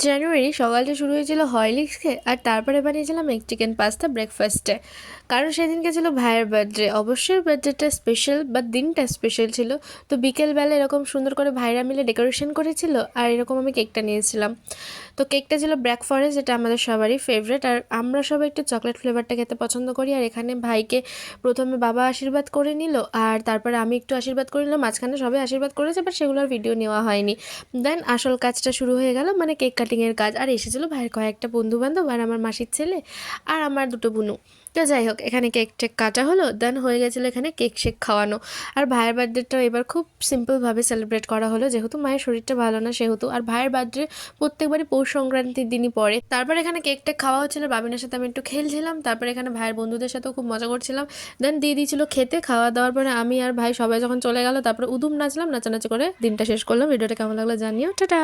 জানুয়ারি সকালটা শুরু হয়েছিল হরলিক্স খেয়ে, আর তারপরে বানিয়েছিলাম এগ চিকেন পাস্তা ব্রেকফাস্টে। কারণ সেদিনকে ছিল ভাইয়ের বার্থডে। অবশ্যই বার্থডেটা স্পেশাল বা দিনটা স্পেশাল ছিল। তো বিকেলবেলা এরকম সুন্দর করে ভাইরা মিলে ডেকোরেশন করেছিল, আর এরকম আমি কেকটা নিয়েছিলাম। তো কেকটা ছিল ব্ল্যাক ফরেস্ট, যেটা আমাদের সবারই ফেভারিট, আর আমরা সবাই একটু চকলেট ফ্লেভারটা খেতে পছন্দ করি। আর এখানে ভাইকে প্রথমে বাবা আশীর্বাদ করে নিল, আর তারপরে আমি একটু আশীর্বাদ করে নিলাম। মাঝখানে সবাই আশীর্বাদ করেছে, বাট সেগুলোর ভিডিও নেওয়া হয়নি। দেন আসল কাজটা শুরু হয়ে গেল, মানে কেক কাটিংয়ের কাজ। আর এসেছিলো ভাইয়ের কয়েকটা বন্ধুবান্ধব, আর আমার মাসির ছেলে, আর আমার দুটো বুনু। তো যাই হোক, এখানে কেক টেক কাটা হলো, দেন হয়ে গেছিলো এখানে কেক শেক খাওয়ানো। আর ভাইয়ের বার্থডেটাও এবার খুব সিম্পলভাবে সেলিব্রেট করা হলো, যেহেতু মায়ের শরীরটা ভালো না সেহেতু। আর ভাইয়ের বার্থডে প্রত্যেকবারই পৌষ সংক্রান্তির দিনই পড়ে। তারপর এখানে কেক টেক খাওয়া হচ্ছিলো, বাবিনের সাথে আমি একটু খেলছিলাম। তারপর এখানে ভাইয়ের বন্ধুদের সাথেও খুব মজা করছিলাম। দেন দিয়ে দিয়েছিলো খেতে। খাওয়া দাওয়ার পরে আমি আর ভাই সবাই যখন চলে গেল, তারপরে উদুম নাচলাম, নাচানাচি করে দিনটা শেষ করলাম। ভিডিওটা কেমন লাগলো জানিও। টাটা।